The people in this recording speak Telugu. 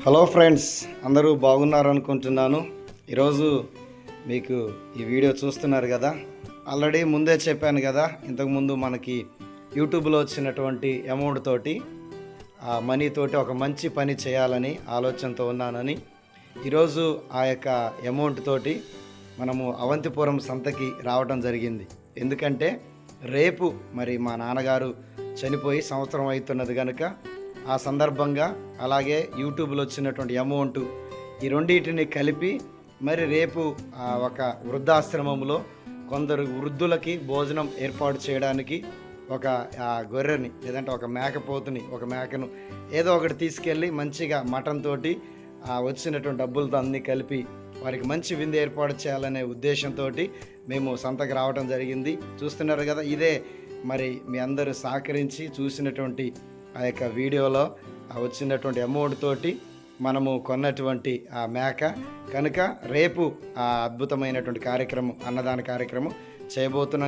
హలో ఫ్రెండ్స్, అందరూ బాగున్నారు అనుకుంటున్నాను. ఈరోజు మీకు ఈ వీడియో చూస్తున్నారు కదా. ఆల్రెడీ ముందే చెప్పాను కదా, ఇంతకుముందు మనకి యూట్యూబ్లో వచ్చినటువంటి అమౌంట్ తోటి ఆ మనీ తోటి ఒక మంచి పని చేయాలని ఆలోచనతో ఉన్నానని. ఈరోజు ఆ యొక్క అమౌంట్ తోటి మనము అవంతిపురం సంతకి రావడం జరిగింది. ఎందుకంటే రేపు మరి మా నాన్నగారు చనిపోయి సంవత్సరం అవుతున్నది కనుక ఆ సందర్భంగా అలాగే యూట్యూబ్లో వచ్చినటువంటి అమౌంట్ ఈ రెండింటిని కలిపి మరి రేపు ఒక వృద్ధాశ్రమంలో కొందరు వృద్ధులకి భోజనం ఏర్పాటు చేయడానికి ఒక గొర్రెని లేదంటే ఒక మేకపోతుని ఒక మేకను ఏదో ఒకటి తీసుకెళ్ళి మంచిగా మటన్ తోటి వచ్చినటువంటి డబ్బులతో అన్నీ కలిపి వారికి మంచి విందు ఏర్పాటు చేయాలనే ఉద్దేశంతో మేము సంతకు రావడం జరిగింది. చూస్తున్నారు కదా, ఇదే మరి మీ అందరూ సహకరించి చూసినటువంటి ఆ యొక్క వీడియోలో వచ్చినటువంటి అమౌంట్ తోటి మనము కొన్నటువంటి ఆ మేక కనుక రేపు ఆ అద్భుతమైనటువంటి కార్యక్రమం, అన్నదాన కార్యక్రమం చేయబోతున్నాం.